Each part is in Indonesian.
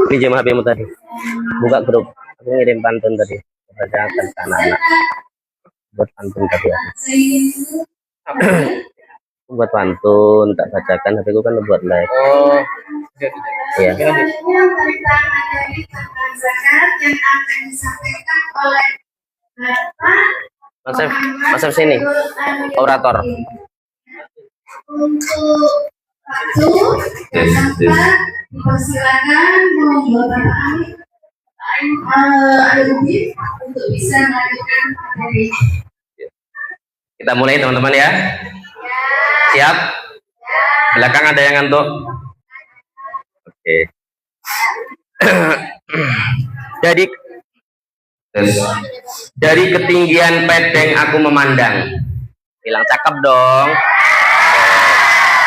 Pinjam HP-mu tadi. Buka grup. Aku ngirim pantun tadi. Bacakan ke anak-anak. Buat pantun tadi. Buat pantun, tak bacakan. HP ku kan buat live. Oh. Iya. Mas F sini. Orator. Untuk waktu dipersilakan monggo Bapak Alif untuk bisa melanjutkan materi. Kita mulai teman-teman ya. Siap? Belakang ada yang ngantuk? Oke. Dari ketinggian pedeng aku memandang. Bilang cakep dong.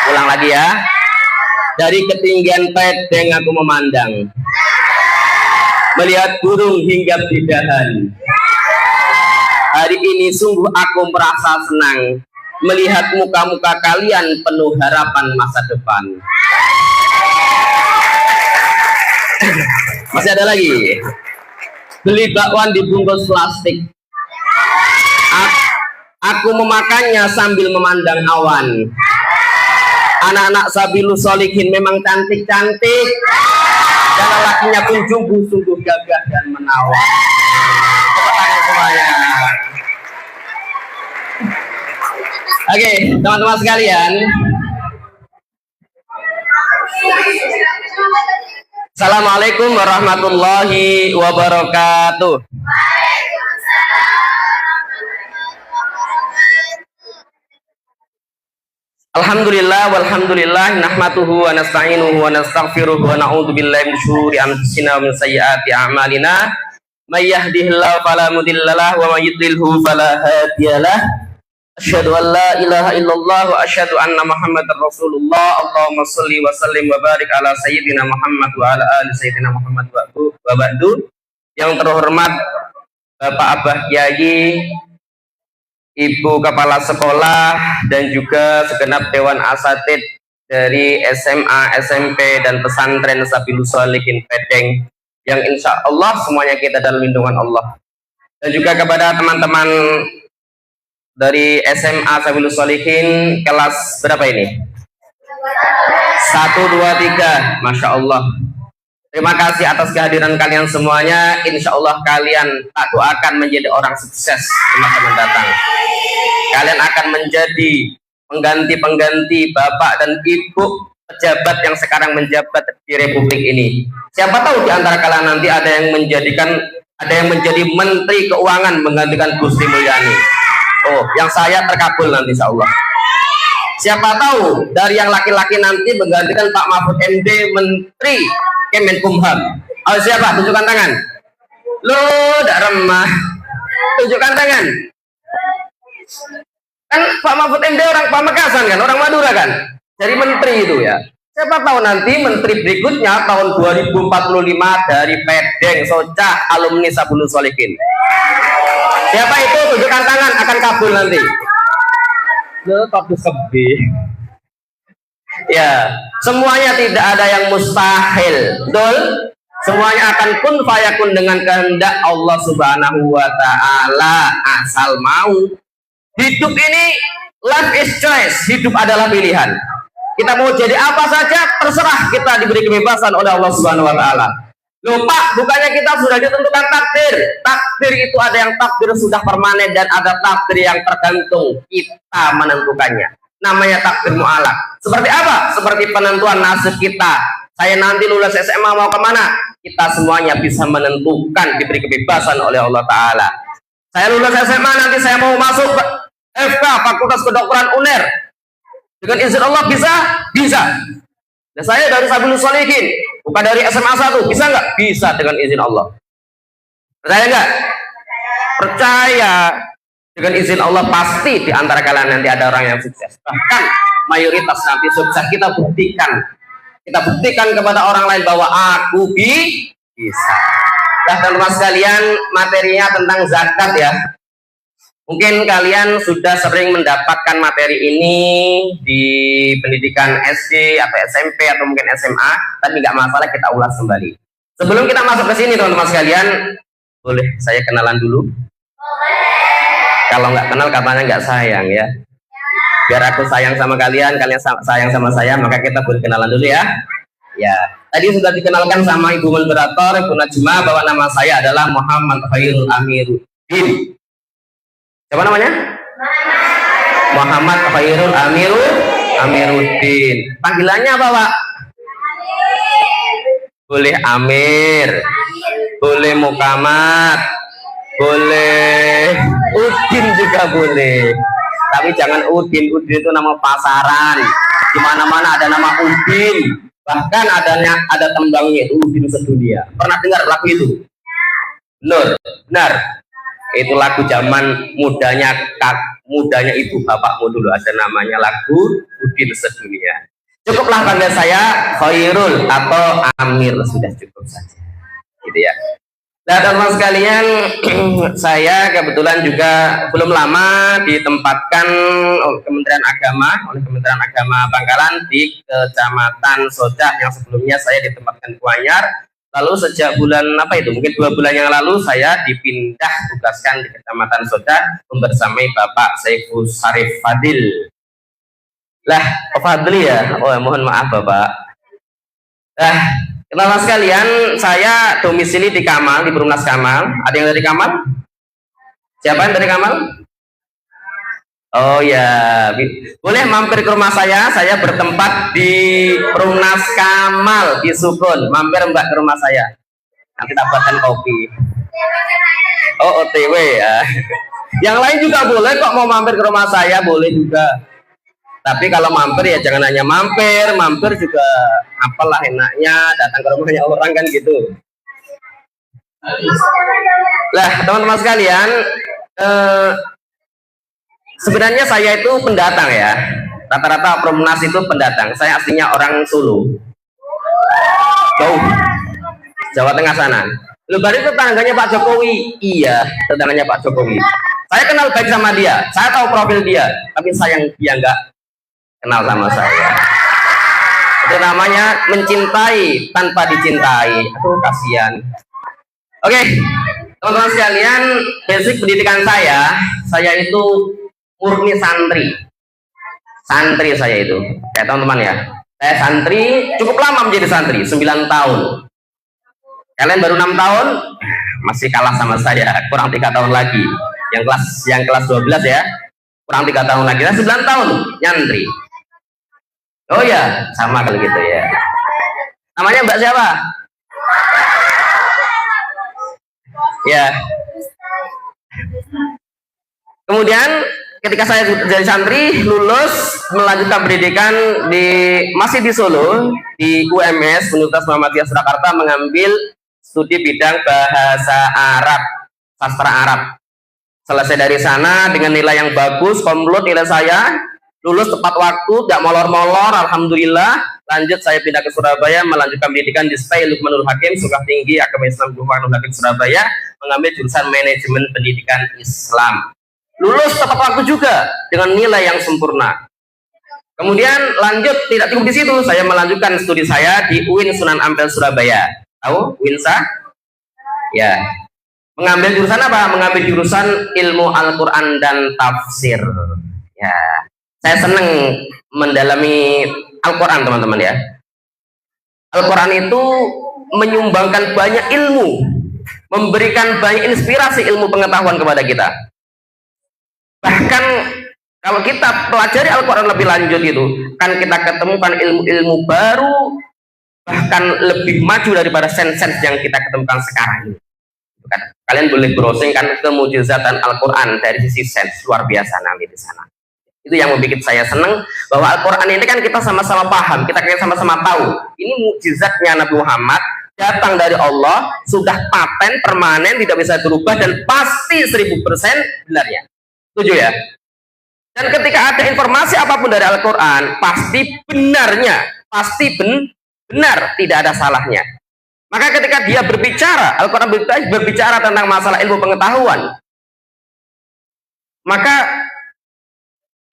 Ulang lagi ya. Dari ketinggian pedeng aku memandang, melihat burung hinggap di dahan. Hari ini sungguh aku merasa senang melihat muka-muka kalian penuh harapan masa depan. Masih ada lagi. Beli bakwan dibungkus plastik. Aku memakannya sambil memandang awan. Anak-anak Sabilus Sholihin memang cantik-cantik, dan lelakinya pun sungguh gagah dan menawan. Tepuk tangan semuanya. Oke, teman-teman sekalian. Assalamualaikum warahmatullahi wabarakatuh. Alhamdulillah walhamdulillah nahmaduhu wa nasta'inuhu wa nastaghfiruhu wa na'udzu billahi min syururi anfusina wa min sayyiati a'malina. May yahdihillahu fala mudhillalah wa may yudlilhu fala hadiyalah. Asyhadu an la ilaha illallah wa asyhadu anna Muhammadar Rasulullah. Allahumma shalli wa sallim wa barik ala sayyidina Muhammad wa ala ali sayyidina Muhammad wa ba'du. Yang terhormat Bapak Abah Kiai, Ibu Kepala Sekolah, dan juga segenap Dewan Asatid dari SMA, SMP, dan Pesantren Sabilus Sholihin Pedeng, yang insya Allah semuanya kita dalam lindungan Allah. Dan juga kepada teman-teman dari SMA Sabilus Sholihin kelas berapa ini? 1, 2, 3. Masya Allah. Terima kasih atas kehadiran kalian semuanya. Insya Allah kalian tak doakan menjadi orang sukses di masa mendatang. Kalian akan menjadi pengganti-pengganti bapak dan ibu pejabat yang sekarang menjabat di Republik ini. Siapa tahu di antara kalian nanti ada yang menjadi Menteri Keuangan menggantikan Bu Sri Mulyani. Oh, yang saya terkabul nanti insya Allah. Siapa tahu dari yang laki-laki nanti menggantikan Pak Mahfud MD Menteri Kemenkumham. Oh, siapa? Tunjukkan tangan. Lo tidak remah. Tunjukkan tangan. Kan Pak Mahfud MD orang Pamekasan kan, orang Madura kan. Jadi menteri itu ya. Siapa tahu nanti menteri berikutnya tahun 2045 dari Pedeng, Socah, alumni Sabilus Sholihin. Siapa itu? Tunjukkan tangan, akan kabul nanti. Lo tak sedih. Ya, semuanya tidak ada yang mustahil, betul? Semuanya akan kun fayakun dengan kehendak Allah Subhanahu wa Ta'ala, asal mau. Hidup ini life is choice, hidup adalah pilihan. Kita mau jadi apa saja terserah, kita diberi kebebasan oleh Allah Subhanahu wa Ta'ala. Loh Pak, bukannya kita sudah ditentukan takdir? Takdir itu ada yang takdir sudah permanen dan ada takdir yang tergantung kita menentukannya. Namanya takdir mu'alaq. Seperti apa? Seperti penentuan nasib kita. Saya nanti lulus SMA mau kemana? Kita semuanya bisa menentukan, diberi kebebasan oleh Allah Ta'ala. Saya lulus SMA nanti saya mau masuk FK, Fakultas Kedokteran UNER. Dengan izin Allah bisa? Bisa. Dan saya dari Sabilus Sholihin, bukan dari SMA 1. Bisa nggak? Bisa dengan izin Allah. Percaya nggak? Percaya. Dengan izin Allah pasti di antara kalian nanti ada orang yang sukses. Bahkan mayoritas nanti sukses. Kita buktikan kepada orang lain bahwa aku bisa. Nah, teman-teman sekalian, materinya tentang zakat ya. Mungkin kalian sudah sering mendapatkan materi ini di pendidikan SD atau SMP atau mungkin SMA, tapi nggak masalah, kita ulas kembali. Sebelum kita masuk ke sini teman-teman sekalian, boleh saya kenalan dulu? Kalau nggak kenal katanya nggak sayang ya. Biar aku sayang sama kalian, kalian sayang sama saya, maka kita boleh kenalan dulu ya. Ya, tadi sudah dikenalkan sama Ibu Moderator, Ibu Najma, bahwa nama saya adalah Muhammad Khairul Amiruddin. Siapa namanya? Muhammad Khairul Amiruddin. Panggilannya apa, Pak? Boleh Amir, boleh Mukamat, boleh Udin juga boleh. Tapi jangan Udin. Udin itu nama pasaran. Di mana-mana ada nama Udin. Bahkan ada tembangnya itu Udin sedunia. Pernah dengar lagu itu? Benar. Itu lagu zaman mudanya ibu bapakmu dulu, ada namanya lagu Udin Sedunia. Cukuplah panggil saya Khairul atau Amir, sudah cukup saja gitu ya. Nah teman-teman sekalian, saya kebetulan juga belum lama ditempatkan oleh Kementerian Agama Bangkalan di Kecamatan Sodah, yang sebelumnya saya ditempatkan Kuanyar. Lalu sejak bulan mungkin 2 bulan yang lalu saya dipindah tugaskan di Kecamatan Sodah membersamai Bapak Saiful Sarif Fadil. Lah, Pak Fadli ya? Oh, mohon maaf Bapak. Teman-teman sekalian, saya domisili di Kamal, di Perumnas Kamal. Ada yang dari Kamal? Siapa yang dari Kamal? Oh ya, boleh mampir ke rumah saya bertempat di Perumnas Kamal di Sukun. Mampir Mbak ke rumah saya, nanti tak buatkan kopi. Oh, OTW ya. Yang lain juga boleh kok, mau mampir ke rumah saya boleh juga. Tapi kalau mampir ya jangan hanya mampir juga apalah enaknya datang ke rumahnya orang kan gitu. Lah teman-teman sekalian, sebenarnya saya itu pendatang ya. Rata-rata Perumnas itu pendatang. Saya aslinya orang Solo. Jauh. Jawa Tengah sana. Lebar itu tetangganya Pak Jokowi. Iya, tetangganya Pak Jokowi. Saya kenal baik sama dia. Saya tahu profil dia. Tapi sayang dia nggak kenal sama saya. Itu namanya mencintai tanpa dicintai. Aduh, kasihan. Oke, teman-teman sekalian, basic pendidikan saya itu murni santri saya itu kayak teman-teman ya. Saya santri cukup lama, menjadi santri 9 tahun. Kalian baru 6 tahun, masih kalah sama saya, kurang 3 tahun lagi. Yang kelas 12 ya, kurang 3 tahun lagi. Saya 9 tahun nyantri. Oh ya, sama kalau gitu ya. Namanya Mbak siapa? Ya. Kemudian ketika saya jadi santri, lulus, melanjutkan pendidikan masih di Solo, di UMS Universitas Muhammadiyah Surakarta, mengambil studi bidang bahasa Arab, sastra Arab. Selesai dari sana dengan nilai yang bagus, komplit nilai saya, lulus tepat waktu, tidak molor-molor, alhamdulillah. Lanjut saya pindah ke Surabaya, melanjutkan pendidikan di STAI Lukmanul Hakim, Sekolah Tinggi Agama Islam Lukmanul Hakim Surabaya, mengambil jurusan manajemen pendidikan Islam. Lulus tepat waktu juga dengan nilai yang sempurna. Kemudian lanjut, tidak cukup di situ, saya melanjutkan studi saya di UIN Sunan Ampel Surabaya. Tahu UINSA? Ya. Mengambil jurusan apa? Mengambil jurusan ilmu Al-Quran dan tafsir. Ya. Saya senang mendalami Al-Quran teman-teman ya. Al-Quran itu menyumbangkan banyak ilmu, memberikan banyak inspirasi ilmu pengetahuan kepada kita. Bahkan kalau kita pelajari Al-Quran lebih lanjut itu, kan kita ketemukan ilmu-ilmu baru, bahkan lebih maju daripada sains-sains yang kita ketemukan sekarang ini. Kalian boleh browsing kan kemujizatan Al-Quran dari sisi sains, luar biasa nanti di sana. Itu yang membuat saya senang, bahwa Al-Quran ini kan kita sama-sama paham, kita sama-sama tahu. Ini mukjizatnya Nabi Muhammad, datang dari Allah, sudah paten, permanen, tidak bisa berubah, dan pasti 1000% benarnya. Setuju ya? Dan ketika ada informasi apapun dari Al-Quran, pasti benarnya, pasti benar, tidak ada salahnya. Maka ketika dia berbicara, Al-Quran berbicara tentang masalah ilmu pengetahuan, maka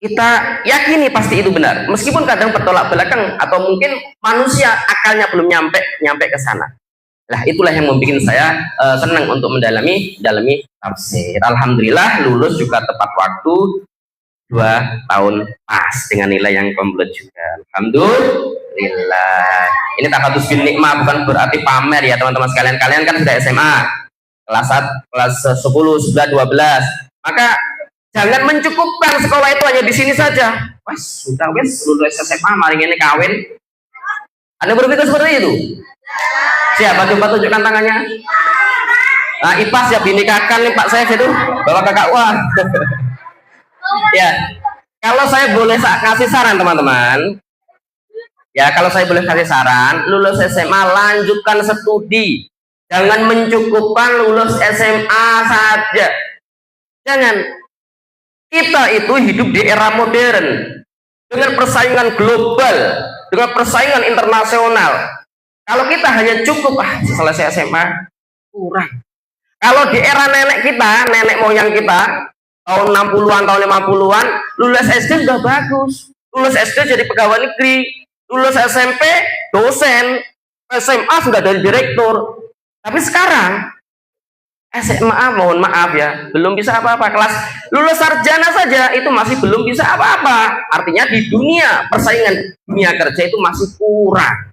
kita yakini pasti itu benar, meskipun kadang bertolak belakang atau mungkin manusia akalnya belum nyampe ke sana. Nah, itulah yang membuat saya senang untuk mendalami tafsir. Alhamdulillah lulus juga tepat waktu 2 tahun pas dengan nilai yang komplit juga. Alhamdulillah. Ini takatus bin nikmah, bukan berarti pamer ya teman-teman sekalian. Kalian kan sudah SMA kelas 1, kelas 10, 11, 12. Maka jangan mencukupkan sekolah itu hanya di sini saja. Wes, sudah wes lulus SMA, mari ini kawin. Ada berpikir seperti itu? Siapa coba tunjukkan tangannya? Nah, IPAS ya binikakan nih Pak Saif itu, bawa kakak wah. Ya, kalau saya boleh kasih saran teman-teman, ya kalau saya boleh kasih saran, lulus SMA lanjutkan studi, jangan mencukupkan lulus SMA saja. Jangan. Kita itu hidup di era modern dengan persaingan global, dengan persaingan internasional. Kalau kita hanya cukup selesai SMA kurang. Kalau di era nenek kita, nenek moyang kita tahun 60-an, tahun 50-an, lulus SD sudah bagus. Lulus SD jadi pegawai negeri, lulus SMP dosen, SMA sudah dari direktur. Tapi sekarang SMA mohon maaf ya, belum bisa apa-apa. Kelas lulus sarjana saja itu masih belum bisa apa-apa. Artinya di dunia persaingan dunia kerja itu masih kurang.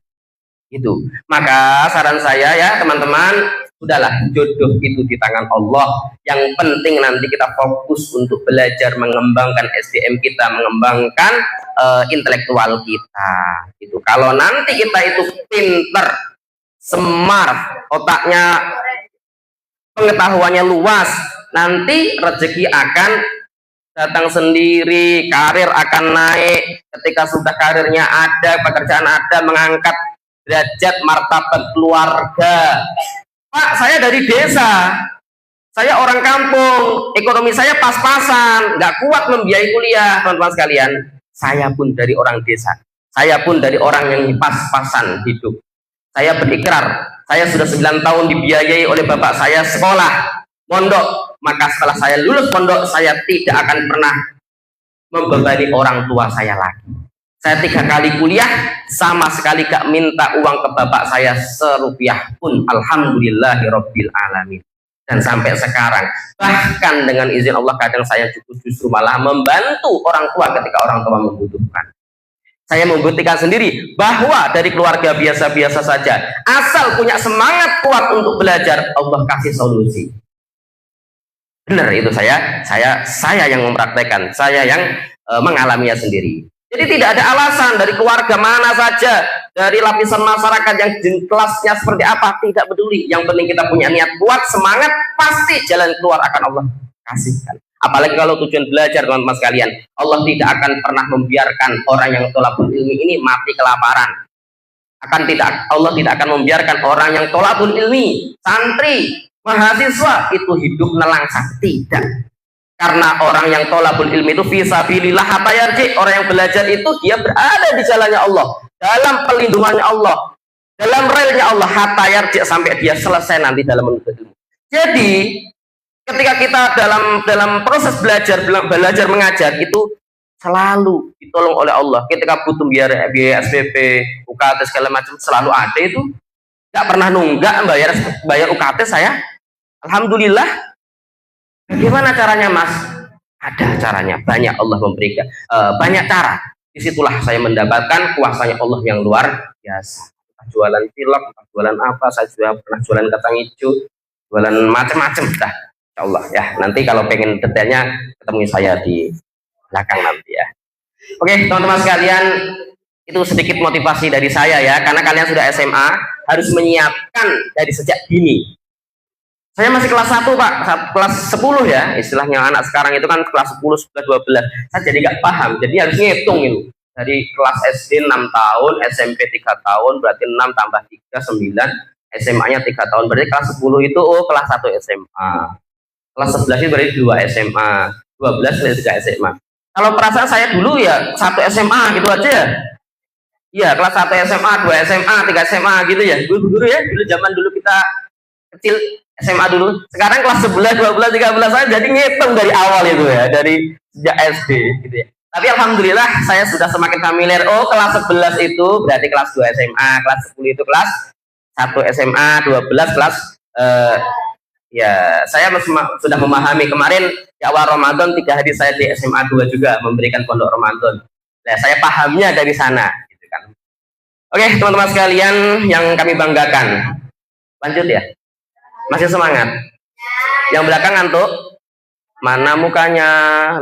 Gitu. Maka saran saya ya teman-teman, sudahlah, jodoh itu di tangan Allah. Yang penting nanti kita fokus untuk belajar mengembangkan SDM kita, mengembangkan intelektual kita. Gitu. Kalau nanti kita itu pinter, smart, otaknya pengetahuannya luas, nanti rezeki akan datang sendiri, karir akan naik. Ketika sudah karirnya ada, pekerjaan ada, mengangkat derajat martabat keluarga. Pak, saya dari desa, saya orang kampung, ekonomi saya pas-pasan, nggak kuat membiayai kuliah, teman-teman sekalian. Saya pun dari orang desa, saya pun dari orang yang pas-pasan hidup. Saya berikrar, saya sudah 9 tahun dibiayai oleh bapak saya sekolah, pondok. Maka setelah saya lulus pondok, saya tidak akan pernah membebani orang tua saya lagi. Saya 3 kali kuliah, sama sekali gak minta uang ke bapak saya serupiah pun. Alhamdulillahirabbil alamin. Dan sampai sekarang, bahkan dengan izin Allah, kadang saya justru malah membantu orang tua ketika orang tua membutuhkan. Saya membuktikan sendiri bahwa dari keluarga biasa-biasa saja, asal punya semangat kuat untuk belajar, Allah kasih solusi. Benar itu, saya yang mempraktekkan, saya yang mengalaminya sendiri. Jadi tidak ada alasan dari keluarga mana saja, dari lapisan masyarakat yang kelasnya seperti apa, tidak peduli. Yang penting kita punya niat kuat, semangat, pasti jalan keluar akan Allah kasihkan. Apalagi kalau tujuan belajar, teman-teman sekalian, Allah tidak akan pernah membiarkan orang yang tolabul ilmi ini mati kelaparan. Allah tidak akan membiarkan orang yang tolabul ilmi, santri, mahasiswa itu hidup nelangsa. Tidak. Karena orang yang tolabul ilmi itu fisabilillah hatta yarji. Orang yang belajar itu dia berada di jalannya Allah, dalam pelindungannya Allah, dalam relnya Allah, hatta yarji, sampai dia selesai nanti dalam menuntut ilmu. Jadi ketika kita dalam proses belajar mengajar itu selalu ditolong oleh Allah. Ketika butuh biaya SPP, UKT segala macam, selalu ada itu. Nggak pernah nunggak bayar UKT saya. Alhamdulillah. Bagaimana caranya, Mas? Ada caranya, banyak. Allah memberikan banyak cara. Disitulah saya mendapatkan kuasanya Allah yang luar biasa. Jualan cilok, jualan apa? Saya juga pernah jualan kacang hijau, jualan macam-macam. Dah, insya Allah ya. Nanti kalau pengen detailnya ketemu saya di belakang nanti ya. Oke, teman-teman sekalian, itu sedikit motivasi dari saya ya. Karena kalian sudah SMA, harus menyiapkan dari sejak dini. Saya masih kelas 1 Pak, kelas 10 ya, istilahnya anak sekarang itu kan kelas 10, 11, 12. Saya jadi nggak paham, jadi harus ngitung itu. Dari kelas SD 6 tahun, SMP 3 tahun, berarti 6 tambah 3, 9, SMA-nya 3 tahun, berarti kelas 10 itu kelas 1 SMA. Kelas 11 itu berarti 2 SMA, 12 berarti 3 SMA. Kalau perasaan saya dulu ya 1 SMA gitu aja ya. Iya, kelas 1 SMA, 2 SMA, 3 SMA gitu ya. Dulu ya, dulu zaman dulu kita kecil SMA dulu. Sekarang kelas 11, 12, 13 saya jadi ngitung dari awal itu ya, dari sejak SD gitu ya. Tapi alhamdulillah saya sudah semakin familiar. Oh, kelas 11 itu berarti kelas 2 SMA, kelas 10 itu kelas 1 SMA, 12 kelas ya, saya sudah memahami. Kemarin di awal Ramadan 3 hari saya di SMA 2 juga memberikan pondok Ramadan. Nah, saya pahamnya dari sana gitu kan. Oke, teman-teman sekalian yang kami banggakan. Lanjut ya. Masih semangat? Yang belakang ngantuk? Mana mukanya?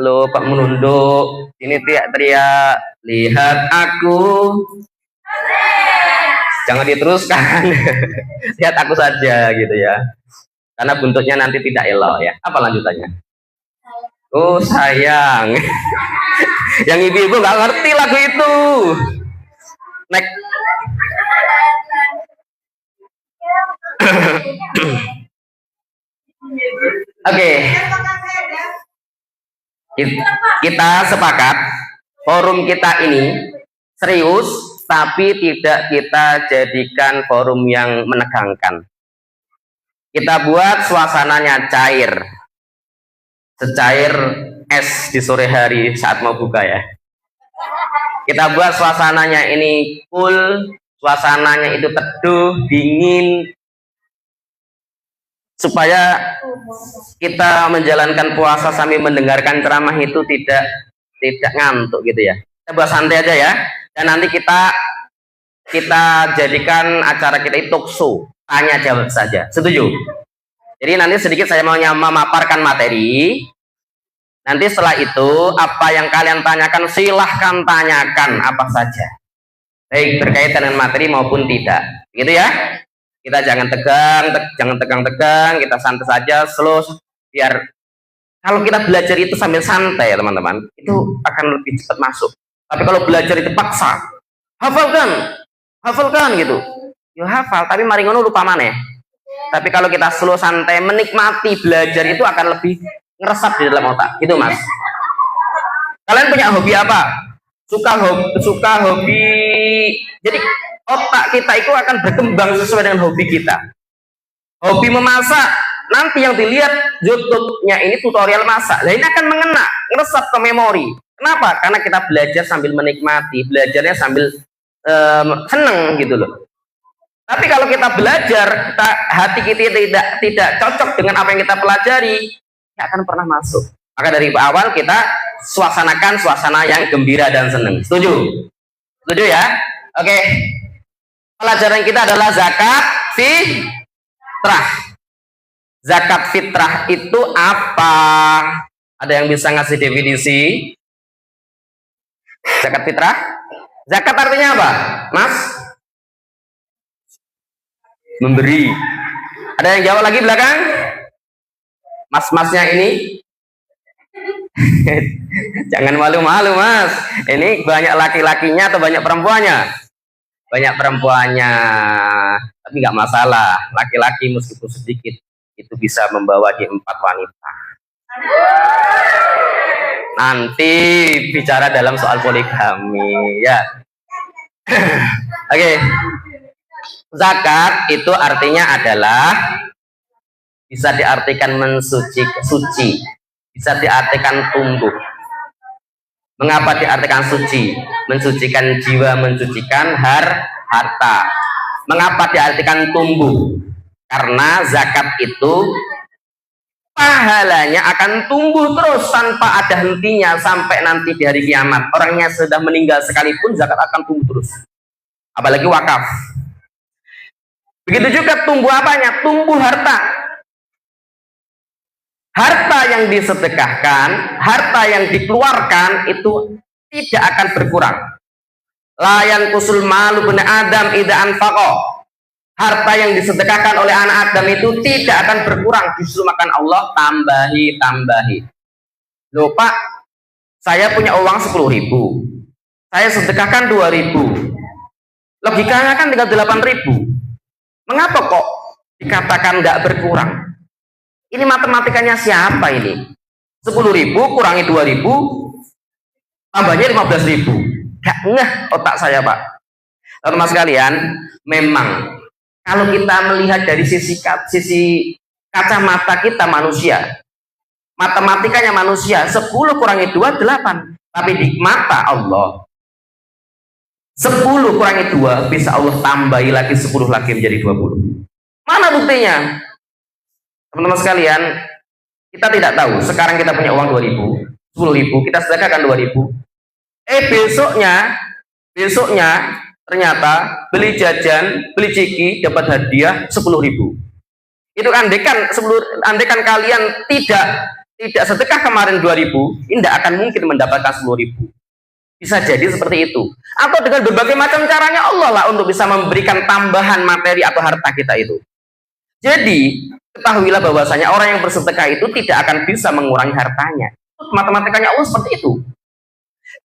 Lo kok menunduk? Ini teriak-teriak. Lihat aku. Jangan diteruskan. Lihat aku saja gitu ya. Karena buntutnya nanti tidak elok ya. Apa lanjutannya? Oh sayang. Yang ibu-ibu nggak ngerti lagu itu. Next. Oke. Kita sepakat forum kita ini serius, tapi tidak kita jadikan forum yang menegangkan. Kita buat suasananya cair, secair es di sore hari saat mau buka ya. Kita buat suasananya ini cool, suasananya itu teduh, dingin, supaya kita menjalankan puasa sambil mendengarkan ceramah itu tidak ngantuk gitu ya. Kita buat santai aja ya. Dan nanti kita jadikan acara kita itu talk show, tanya jawab saja. Setuju? Jadi nanti sedikit saya mau memaparkan materi. Nanti setelah itu apa yang kalian tanyakan silahkan tanyakan apa saja, baik berkaitan dengan materi maupun tidak, gitu ya. Kita jangan tegang, kita santai saja, slow, biar kalau kita belajar itu sambil santai teman-teman, itu akan lebih cepat masuk. Tapi kalau belajar itu paksa, hafalkan gitu, ya hafal, tapi mari ngono lupa maneh. Tapi kalau kita slow, santai, menikmati belajar itu akan lebih ngeresap di dalam otak, gitu mas. Kalian punya hobi apa? Suka hobi, jadi otak kita itu akan berkembang sesuai dengan hobi kita. Hobi memasak, nanti yang dilihat YouTube-nya ini tutorial masak. Nah ini akan mengena, ngeresap ke memori. Kenapa? Karena kita belajar sambil menikmati, belajarnya sambil seneng gitu loh. Tapi kalau kita belajar, hati kita tidak cocok dengan apa yang kita pelajari, tidak akan pernah masuk. Maka dari awal kita suasanakan suasana yang gembira dan senang. Setuju? Setuju ya? Oke. Pelajaran kita adalah zakat fitrah. Zakat fitrah itu apa? Ada yang bisa ngasih definisi? Zakat fitrah? Zakat artinya apa, Mas? Memberi. Ada yang jawab lagi belakang? Mas-masnya ini? Jangan malu-malu mas, ini banyak laki-lakinya atau banyak perempuannya? Banyak perempuannya, tapi nggak masalah, laki-laki meskipun sedikit itu bisa membawa di 4 wanita. Nanti bicara dalam soal poligami ya. Oke. Zakat itu artinya adalah bisa diartikan suci, bisa diartikan tumbuh. Mengapa diartikan suci? Mensucikan jiwa, mensucikan harta. Mengapa diartikan tumbuh? Karena zakat itu pahalanya akan tumbuh terus tanpa ada hentinya sampai nanti di hari kiamat. Orangnya sudah meninggal sekalipun zakat akan tumbuh terus. Apalagi wakaf. Begitu juga tumbuh apanya? Tumbuh harta. Harta yang disedekahkan, harta yang dikeluarkan itu tidak akan berkurang. Layan kusul malu bani Adam ida anfaqo. Harta yang disedekahkan oleh anak Adam itu tidak akan berkurang, justru makan Allah tambahi. Loh Pak, saya punya uang 10.000, saya sedekahkan 2.000, logikanya kan tinggal 8.000. Mengapa kok dikatakan nggak berkurang? Ini matematikanya siapa ini? 10.000 kurangi 2.000 tambahnya 15.000. Gak ngeh otak saya Pak. Teman-teman sekalian, memang Kalau kita melihat dari sisi kacamata kita manusia, matematikanya manusia, 10 kurangi 2 8. Tapi di mata Allah 10 kurangi 2 bisa Allah tambahi lagi 10 lagi menjadi 20. Mana buktinya? Teman-teman sekalian, kita tidak tahu. Sekarang kita punya uang 2.000, 10.000, kita sedekahkan 2.000. Besoknya ternyata beli jajan, beli ciki dapat hadiah 10.000. Itu andekan kalian tidak sedekah kemarin 2.000, ini tidak akan mungkin mendapatkan 10.000. Bisa jadi seperti itu. Atau dengan berbagai macam caranya Allah lah untuk bisa memberikan tambahan materi atau harta kita itu. Jadi ketahuilah bahwasanya orang yang bersedekah itu tidak akan bisa mengurangi hartanya. Matematikanya Allah seperti itu.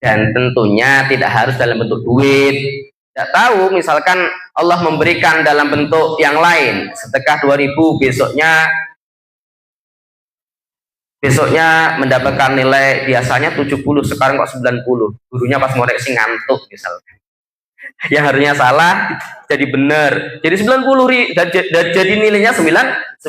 Dan tentunya tidak harus dalam bentuk duit. Tidak tahu, misalkan Allah memberikan dalam bentuk yang lain, sedekah 2.000, besoknya mendapatkan nilai biasanya 70, sekarang kok 90. Gurunya pas ngoreksi ngantuk misalkan. Yang harusnya salah jadi benar. Jadi 90, jadi nilainya 90.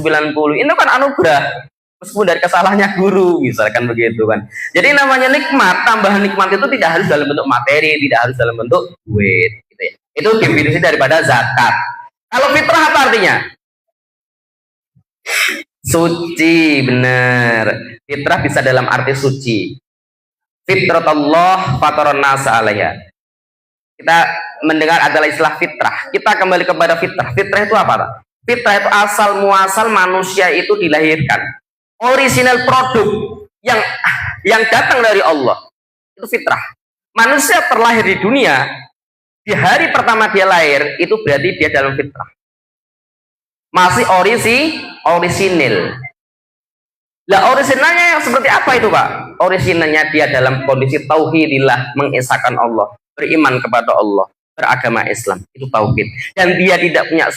Ini kan anugerah. Meskipun dari kesalahannya guru, misalkan begitu kan. Jadi namanya nikmat, tambahan nikmat itu tidak harus dalam bentuk materi, tidak harus dalam bentuk duit, gitu ya. Itu definisi daripada zakat. Kalau fitrah apa artinya? Suci, benar. Fitrah bisa dalam arti suci. Fitratullah fataron nasa alaiha. Kita mendengar adalah istilah fitrah. Kita kembali kepada fitrah. Fitrah itu apa? Fitrah itu asal muasal manusia itu dilahirkan. Original produk yang datang dari Allah itu fitrah. Manusia terlahir di dunia, di hari pertama dia lahir itu berarti dia dalam fitrah, masih orisinil. Lah orisinalnya yang seperti apa itu Pak? Orisinalnya dia dalam kondisi tauhidillah, mengesahkan Allah, beriman kepada Allah, beragama Islam, itu tauhid. Dan dia tidak punya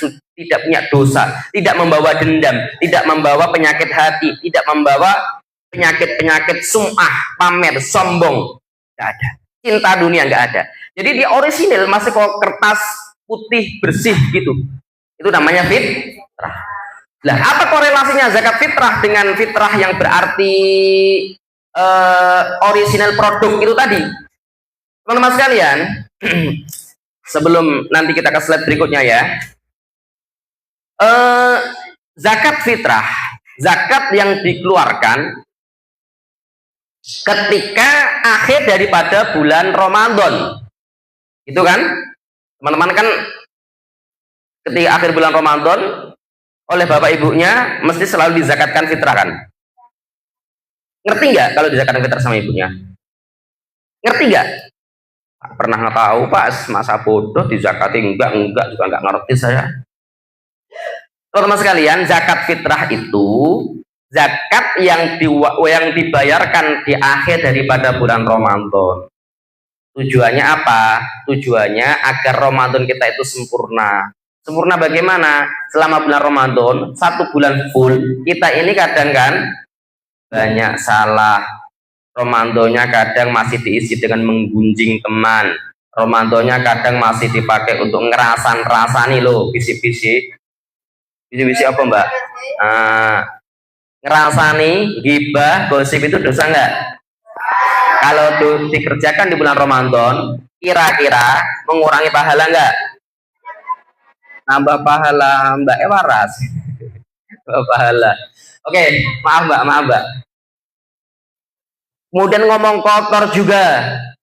dosa, tidak membawa dendam, tidak membawa penyakit hati, tidak membawa penyakit sum'ah, pamer, sombong, nggak ada. Cinta dunia nggak ada. Jadi dia orisinil, masih kok kertas putih bersih gitu. Itu namanya fitrah. Lah, apa korelasinya zakat fitrah dengan fitrah yang berarti original produk itu tadi? Teman-teman sekalian, sebelum nanti kita ke slide berikutnya ya. Zakat fitrah, zakat yang dikeluarkan ketika akhir daripada bulan Ramadan, itu kan teman-teman kan ketika akhir bulan Ramadan oleh bapak ibunya mesti selalu dizakatkan fitrah kan? Ngerti nggak kalau dizakatkan fitrah sama ibunya? Ngerti nggak? Pernah nggak tahu Pak, masa bodoh dizakati enggak juga nggak ngerti saya. Teman-teman sekalian, zakat fitrah itu zakat yang dibayarkan di akhir daripada bulan Ramadan. Tujuannya apa? Tujuannya agar Ramadan kita itu sempurna. Sempurna bagaimana? Selama bulan Ramadan, 1 bulan full, kita ini kadang kan banyak salah. Ramadannya kadang masih diisi dengan menggunjing teman. Ramadannya kadang masih dipakai untuk ngerasani loh, bisi-bisi apa Mbak? Ngerasani, gibah, gosip itu dosa nggak? Kalau dikerjakan di bulan Ramadan, kira-kira mengurangi pahala nggak? Nambah pahala Mbak waras. Pahala. Oke, maaf Mbak. Kemudian ngomong kotor juga.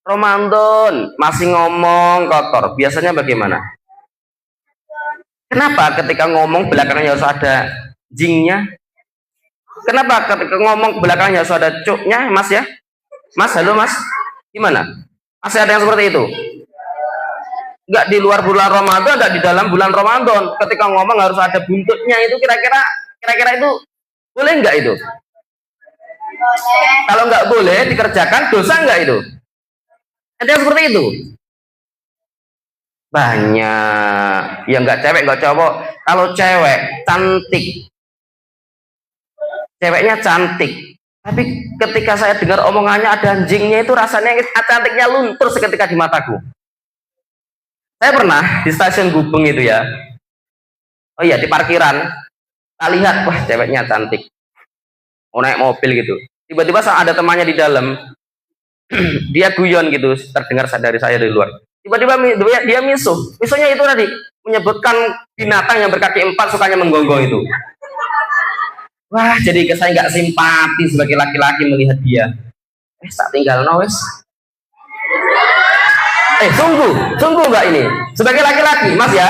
Ramadan masih ngomong kotor. Biasanya bagaimana? Kenapa ketika ngomong belakangnya harus ada jingnya? Kenapa ketika ngomong belakangnya harus ada cuknya, Mas ya? Mas, halo Mas. Gimana? Masih ada yang seperti itu? Enggak di luar bulan Ramadan, enggak di dalam bulan Ramadan. Ketika ngomong harus ada buntutnya, itu kira-kira itu boleh enggak itu? Kalau enggak boleh dikerjakan, dosa enggak itu? Ada yang seperti itu? Banyak. Ya enggak cewek, enggak cowok. Kalau cewek cantik, ceweknya cantik, tapi ketika saya dengar omongannya ada anjingnya, itu rasanya cantiknya luntur seketika di mataku. Saya pernah di stasiun Gubeng itu ya, Oh iya, di parkiran. Tak lihat, wah ceweknya cantik. Mau naik mobil gitu. Tiba-tiba saat ada temannya di dalam, dia guyon gitu, terdengar dari saya dari luar. Tiba-tiba dia misuh. Misuhnya itu tadi menyebutkan binatang yang berkaki 4 sukanya menggonggong itu. Wah, jadi saya nggak simpati sebagai laki-laki melihat dia. Tak tinggal wes. Sungguh nggak ini? Sebagai laki-laki, Mas ya.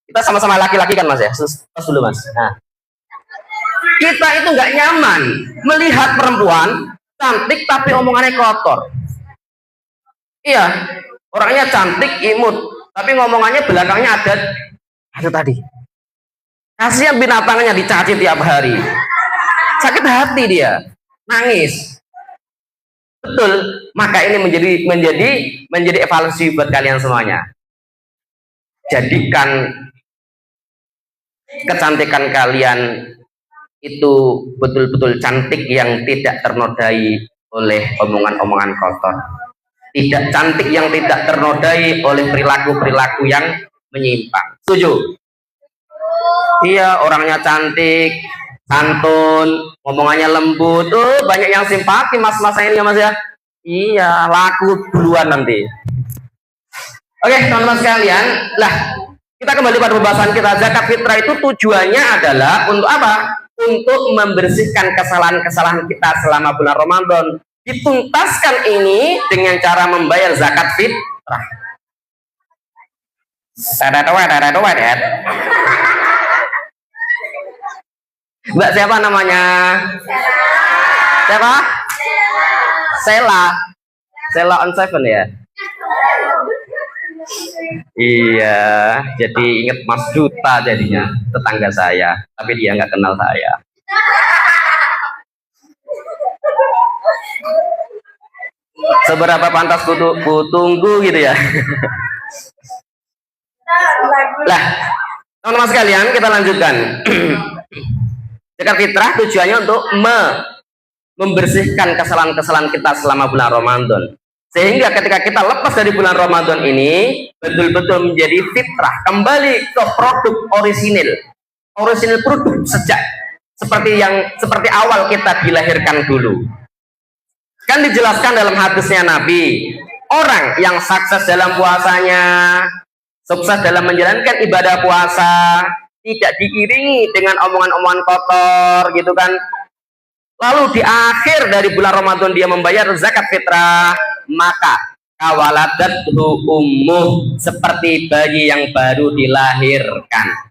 Kita sama-sama laki-laki kan Mas ya. Tos dulu Mas. Nah, kita itu nggak nyaman melihat perempuan cantik tapi omongannya kotor. Iya, orangnya cantik, imut, tapi ngomongannya belakangnya ada tadi. Kasihan binatangnya dicaci tiap hari. Sakit hati dia, nangis. Betul, maka ini menjadi evaluasi buat kalian semuanya. Jadikan kecantikan kalian itu betul-betul cantik yang tidak ternodai oleh omongan-omongan kotor, tidak cantik yang tidak ternodai oleh perilaku-perilaku yang menyimpang. Setuju? Iya, orangnya cantik, santun, omongannya lembut, banyak yang simpati mas-mas ini ya Mas ya. Iya, laku duluan nanti. Oke teman-teman sekalian, lah kita kembali pada pembahasan kita. Zakat fitrah itu tujuannya adalah untuk apa? Untuk membersihkan kesalahan-kesalahan kita selama bulan Ramadan. Dituntaskan ini dengan cara membayar zakat fitrah. Mbak siapa namanya? Siapa? Sela on 7 ya? Iya, jadi inget Mas Duta jadinya, tetangga saya, tapi dia nggak kenal saya. Seberapa pantas kutunggu gitu ya. Lah, teman-teman sekalian, kita lanjutkan. Zakat fitrah tujuannya untuk membersihkan kesalahan-kesalahan kita selama bulan Ramadan. Sehingga ketika kita lepas dari bulan Ramadan ini, betul-betul menjadi fitrah, kembali ke produk orisinil produk sejak seperti awal kita dilahirkan dulu. Kan dijelaskan dalam hadisnya Nabi, orang yang sukses dalam puasanya, sukses dalam menjalankan ibadah puasa, tidak diiringi dengan omongan-omongan kotor gitu kan. Lalu di akhir dari bulan Ramadan dia membayar zakat fitrah, maka kawaladathu ummuh, seperti bayi yang baru dilahirkan.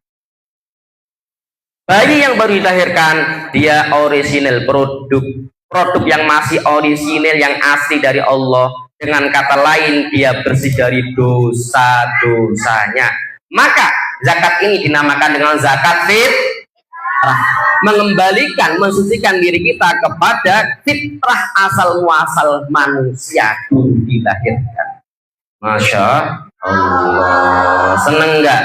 Bayi yang baru dilahirkan, dia orisinil produk yang masih orisinil, yang asli dari Allah. Dengan kata lain, dia bersih dari dosa-dosanya. Maka zakat ini dinamakan dengan zakat fitrah, mengembalikan, mensucikan diri kita kepada fitrah asal muasal manusia dulu dilahirkan. Masya Allah, seneng nggak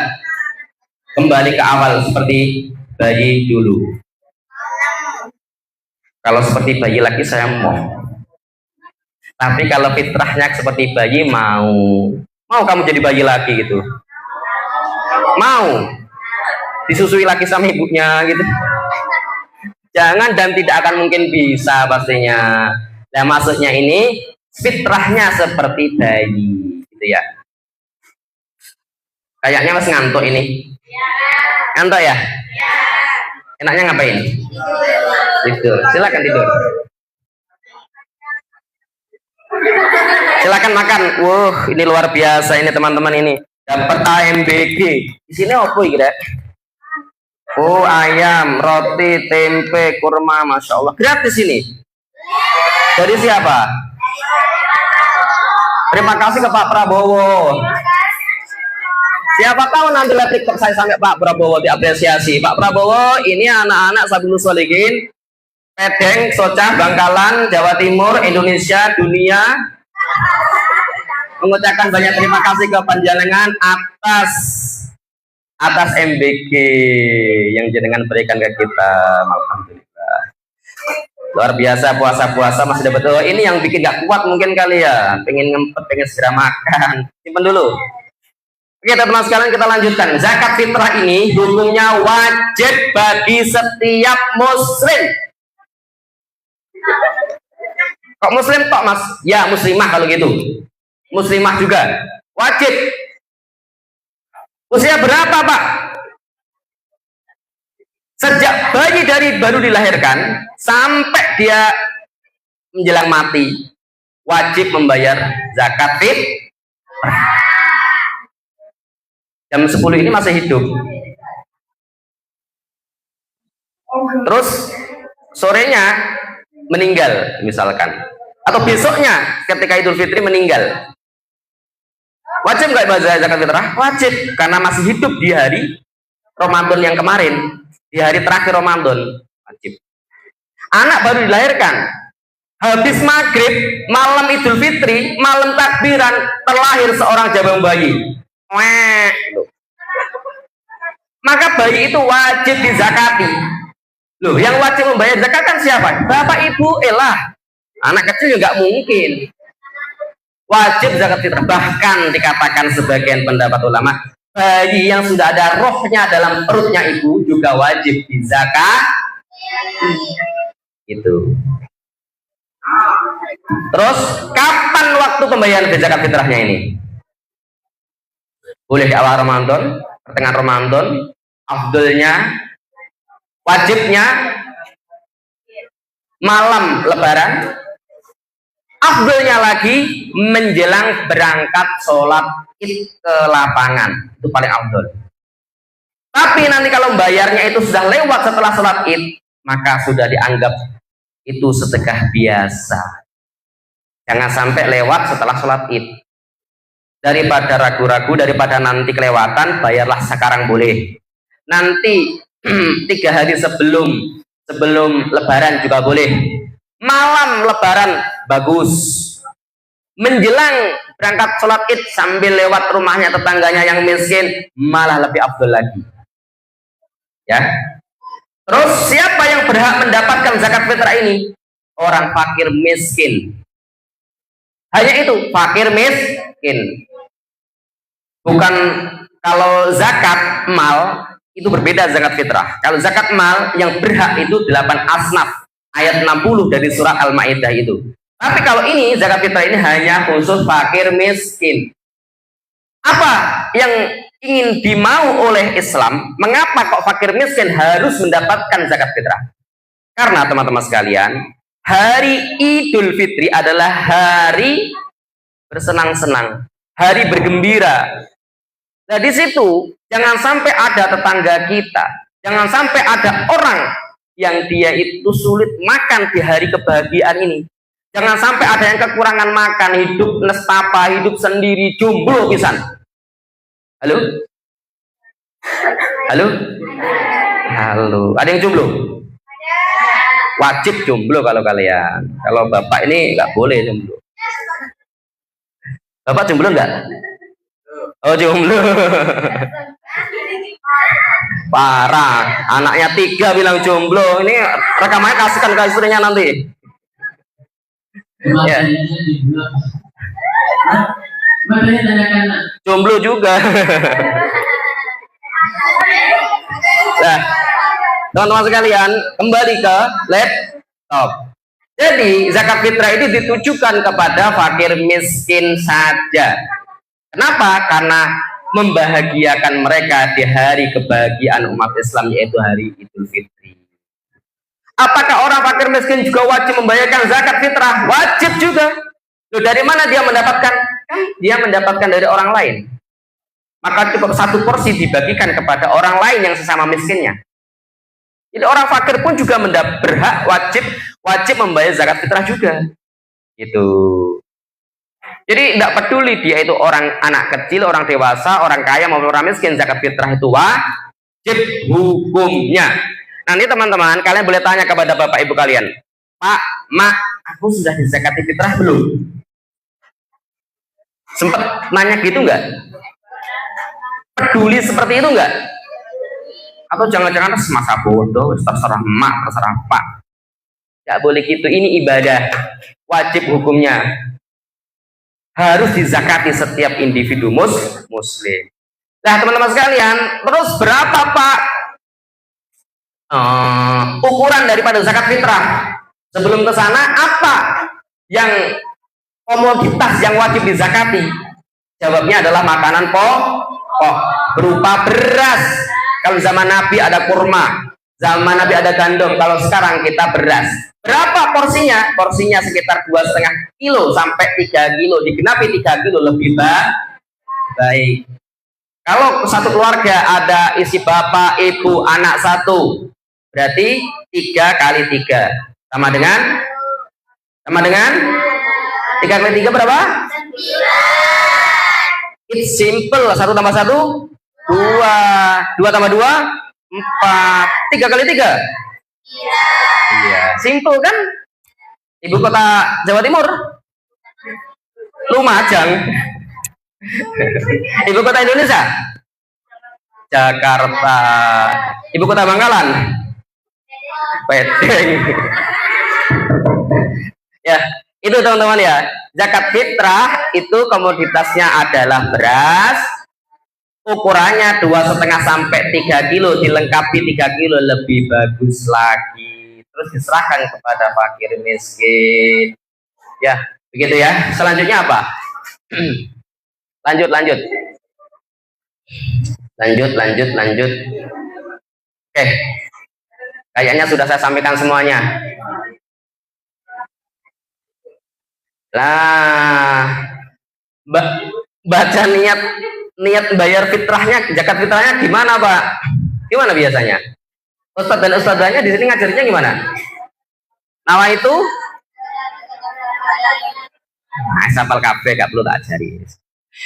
kembali ke awal seperti bayi dulu? Kalau seperti bayi lagi saya mau, tapi kalau fitrahnya seperti bayi, mau kamu jadi bayi lagi gitu? Mau disusui lagi sama ibunya gitu? Jangan, dan tidak akan mungkin bisa pastinya. Nah maksudnya ini fitrahnya seperti bayi gitu ya. Kayaknya Mas ngantuk ini. Ngantuk ya? Enaknya ngapain? Tidur. Silakan tidur. Silakan makan. Ini luar biasa ini teman-teman ini. Dapat AMBG. Di sini apa kira? Oh, ayam, roti, tempe, kurma, masya Allah. Gratis ini. Dari siapa? Terima kasih ke Pak Prabowo. Siapa tahu nanti TikTok saya sampai Pak Prabowo diapresiasi. Pak Prabowo, ini anak-anak Sabilus Sholihin, Pedeng, Socah, Bangkalan, Jawa Timur, Indonesia, dunia, mengucapkan banyak terima kasih ke panjenengan atas MBG yang jenengan berikan ke kita. Alhamdulillah. Luar biasa, puasa-puasa masih dapat. Ini yang bikin gak kuat mungkin kali ya, pengen ngempet, pengen segera makan. Simpen dulu. Oke teman-teman sekalian, kita lanjutkan. Zakat fitrah ini hukumnya wajib bagi setiap muslim. Kok muslim tok mas? Ya muslimah kalau gitu. Muslimah juga wajib. Usia berapa pak? Sejak bayi dari baru dilahirkan sampai dia menjelang mati wajib membayar zakat fitrah. Jam 10 ini masih hidup. Terus sorenya meninggal misalkan, atau besoknya ketika Idul Fitri meninggal, wajib nggak bayar zakat fitrah? Wajib, karena masih hidup di hari Ramadan yang kemarin, di hari terakhir Ramadan, wajib. Anak baru dilahirkan, habis maghrib, malam Idul Fitri, malam takbiran, terlahir seorang jabang bayi. Maka bayi itu wajib dizakati. Loh, yang wajib membayar zakat kan siapa? Bapak ibu, anak kecil nggak mungkin. Wajib zakat fitrah. Bahkan dikatakan sebagian pendapat ulama, bayi yang sudah ada rohnya dalam perutnya ibu juga wajib dizakat. Itu. Terus kapan waktu pembayaran zakat fitrahnya ini? Boleh di awal Ramadan, pertengahan Ramadan, afdolnya, wajibnya malam Lebaran, afdolnya lagi menjelang berangkat sholat id ke lapangan, itu paling afdol. Tapi nanti kalau bayarnya itu sudah lewat setelah sholat id, maka sudah dianggap itu sedekah biasa. Jangan sampai lewat setelah sholat id. Daripada ragu-ragu, daripada nanti kelewatan, bayarlah sekarang boleh. Nanti 3 hari sebelum Lebaran juga boleh. Malam Lebaran bagus. Menjelang berangkat sholat id sambil lewat rumahnya tetangganya yang miskin, malah lebih afdol lagi. Ya. Terus siapa yang berhak mendapatkan zakat fitrah ini? Orang fakir miskin. Hanya itu, fakir miskin. Bukan, kalau zakat mal itu berbeda zakat fitrah. Kalau zakat mal yang berhak itu 8 asnaf, ayat 60 dari surat Al-Maidah itu. Tapi kalau ini zakat fitrah ini hanya khusus fakir miskin. Apa yang ingin dimau oleh Islam? Mengapa kok fakir miskin harus mendapatkan zakat fitrah? Karena teman-teman sekalian, hari Idul Fitri adalah hari bersenang-senang, hari bergembira. Nah di situ jangan sampai ada tetangga kita, jangan sampai ada orang yang dia itu sulit makan di hari kebahagiaan ini. Jangan sampai ada yang kekurangan makan, hidup nestapa, hidup sendiri, jomblo pisan. Halo? Halo? Halo. Ada yang jomblo? Wajib jomblo kalau kalian. Kalau bapak ini nggak boleh jomblo. Bapak jomblo nggak? Oh jomblo. Parah. Anaknya 3 bilang jomblo. Ini rekamannya kasihkan ke istrinya nanti. Ya. Jomblo juga. Nah, teman-teman sekalian, kembali ke laptop. Jadi zakat fitrah ini ditujukan kepada fakir miskin saja. Kenapa? Karena membahagiakan mereka di hari kebahagiaan umat Islam, yaitu hari Idul Fitri. Apakah orang fakir miskin juga wajib membayarkan zakat fitrah? Wajib juga. Loh, dari mana dia mendapatkan? Kan dia mendapatkan dari orang lain. Maka cukup 1 porsi dibagikan kepada orang lain yang sesama miskinnya. Jadi orang fakir pun juga berhak wajib membayar zakat fitrah juga. Gitu. Jadi tidak peduli dia itu orang anak kecil, orang dewasa, orang kaya maupun orang miskin, zakat fitrah itu wajib hukumnya. Nanti teman-teman kalian boleh tanya kepada bapak ibu kalian, Pak, Mak, aku sudah dizakati fitrah belum? Sempat nanya gitu nggak? Peduli seperti itu nggak? Atau jangan-jangan semasa bodoh, terserah Mak, terserah Pak? Nggak boleh gitu. Ini ibadah, wajib hukumnya. Harus dizakati setiap individu muslim. Nah, teman-teman sekalian, terus berapa Pak ukuran daripada zakat fitrah? Sebelum ke sana, apa yang komoditas yang wajib dizakati? Jawabnya adalah makanan pokok berupa beras. Kalau zaman Nabi ada kurma, zaman Nabi ada gandum, kalau sekarang kita beras. Berapa porsinya? Porsinya sekitar 2,5 kilo sampai 3 kilo. Digenapi 3 kilo lebih baik. Kalau satu keluarga ada isi bapak, ibu, anak satu, berarti 3 kali 3 sama dengan 3 kali 3 berapa? It's simple. 1 tambah 1 2, 2 tambah 2 4, 3 kali 3 iya, simple kan? Ibu kota Jawa Timur Lumajang. Ibu kota Indonesia Jakarta. Ibu kota Bangkalan Pedeng. Ya, itu teman-teman ya. Zakat fitrah itu komoditasnya adalah beras. Ukurannya 2,5 sampai 3 kilo, dilengkapi 3 kilo lebih bagus lagi. Terus diserahkan kepada fakir miskin. Ya, begitu ya. Selanjutnya apa? Lanjut. Oke. Kayaknya sudah saya sampaikan semuanya. Lah, baca niat bayar fitrahnya, zakat fitrahnya gimana Pak? Gimana biasanya? Ustadz dan ustadzahnya di sini ngajarnya gimana? Nama itu? Nah, sapal kabeh gak perlu tak ajari.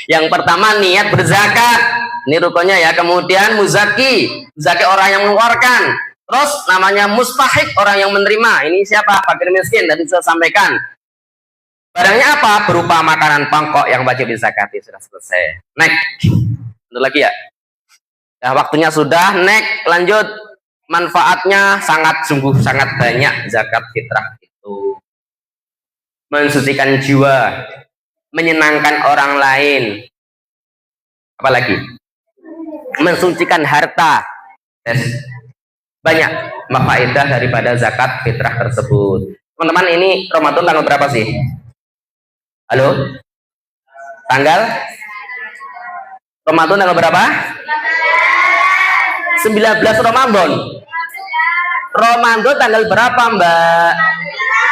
Yang pertama niat berzakat, ini rukunnya ya. Kemudian muzaki orang yang mengeluarkan. Terus namanya mustahik, orang yang menerima. Ini siapa? Fakir miskin. Tadi saya sampaikan. Barangnya apa? Berupa makanan pokok yang wajib dizakati. Sudah selesai. Next. Untuk lagi ya. Nah, waktunya sudah. Next. Lanjut. Manfaatnya sungguh sangat banyak zakat fitrah itu. Mensucikan jiwa, menyenangkan orang lain, apalagi mensucikan harta. Banyak faedah daripada zakat fitrah tersebut. Teman-teman, ini Ramadan tanggal berapa sih? Halo? Tanggal? Ramadan tanggal berapa? 19 Ramadan. Ramadan tanggal berapa Mbak?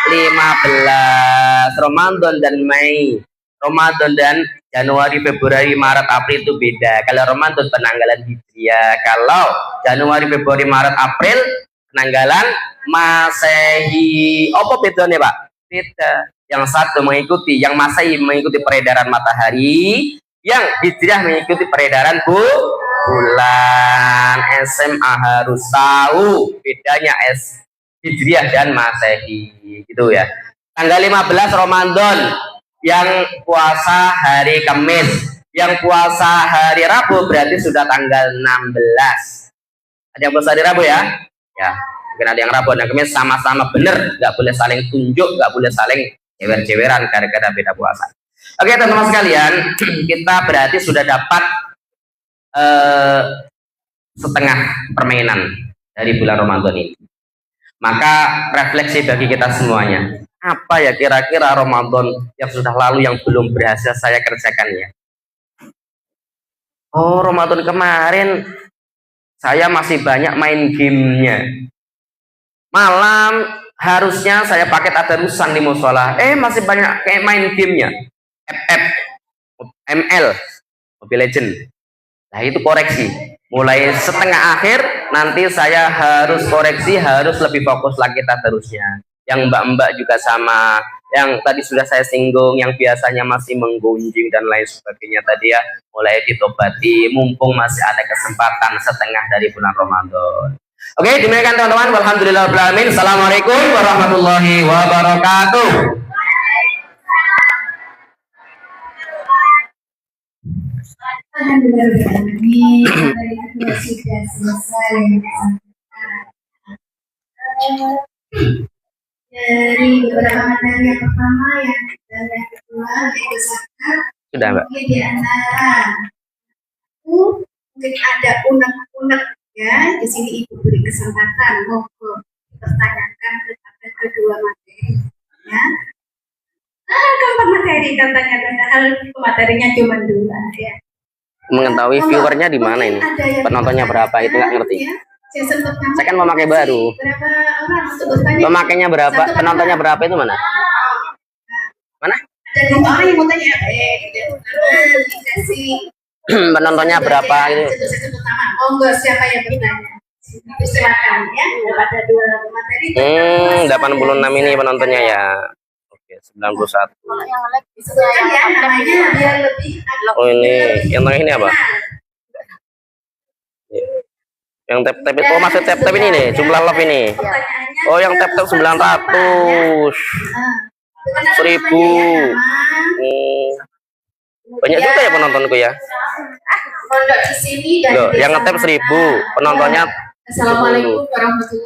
15. Ramadan dan Mei. Ramadan dan Januari, Februari, Maret, April itu beda. Kalau Ramadan penanggalan Hijriah, kalau Januari, Februari, Maret, April penanggalan Masehi. Apa bedanya Pak? Beda. Yang satu mengikuti, yang Masehi mengikuti peredaran matahari, yang Hijriah mengikuti peredaran bulan. SMA harus tahu bedanya Hijriah dan Masehi, gitu ya. Tanggal 15 Ramadan, yang puasa hari Kamis, yang puasa hari Rabu berarti sudah tanggal 16. Ada yang puasa hari Rabu ya? Ya, mungkin ada yang Rabu dan Kamis sama-sama bener, nggak boleh saling tunjuk, nggak boleh saling cewer-ceweran gara-gara beda puasa. Oke teman-teman sekalian, kita berarti sudah dapat setengah permainan dari bulan Ramadan ini. Maka refleksi bagi kita semuanya, apa ya kira-kira Ramadan yang sudah lalu yang belum berhasil saya kerjakan ya? Oh, Ramadan kemarin saya masih banyak main gamenya. Malam harusnya saya pakai tadarusan di musola, masih banyak kayak main gamenya. FF, ML, Mobile Legend. Nah itu koreksi. Mulai setengah akhir nanti saya harus koreksi, harus lebih fokus lagi tadarusnya. Yang mbak-mbak juga sama, yang tadi sudah saya singgung, yang biasanya masih menggunjing dan lain sebagainya tadi ya, mulai ditobati mumpung masih ada kesempatan setengah dari bulan Ramadan. Oke, demikian teman-teman. Alhamdulillahirabbil alamin. Assalamualaikum warahmatullahi wabarakatuh. Alhamdulillah, ini sudah selesai. Dari beberapa materi yang pertama, yang kedua, yaitu zakat. Sudah, Mbak. Di antara mungkin ada unek-unek ya. Di sini Ibu beri kesempatan monggo pertanyakan kepada kedua materi ya. Keempat materi katanya, padahal materinya cuma 2 ya. Mengetahui viewernya di mana ini, penontonnya berapa itu nggak ngerti. Saya kan memakai baru. Berapa orang untuk bertanya? Pemakainya berapa, penontonnya berapa itu mana? Mana? Ada 2 orang yang mau tanya. Dikasih Penontonnya berapa itu? sebut nama. Monggo siapa yang bertanya? Silakan ya. Ada 2 materi. 86 ini penontonnya ya. Oke, 91. Kalau yang like Disebutkan ya namanya biar lebih. Oh ini, yang tengah ini apa? Yang tap-tap itu, oh maksud tap-tap ini nih, jumlah love ini. Pertanyaannya. Oh yang tap-tap 900. 1000. Banyak juga ya penontonku ya. Pondok di sini dan Loh, yang ngetap 1000, penontonnya Assalamualaikum warahmatullahi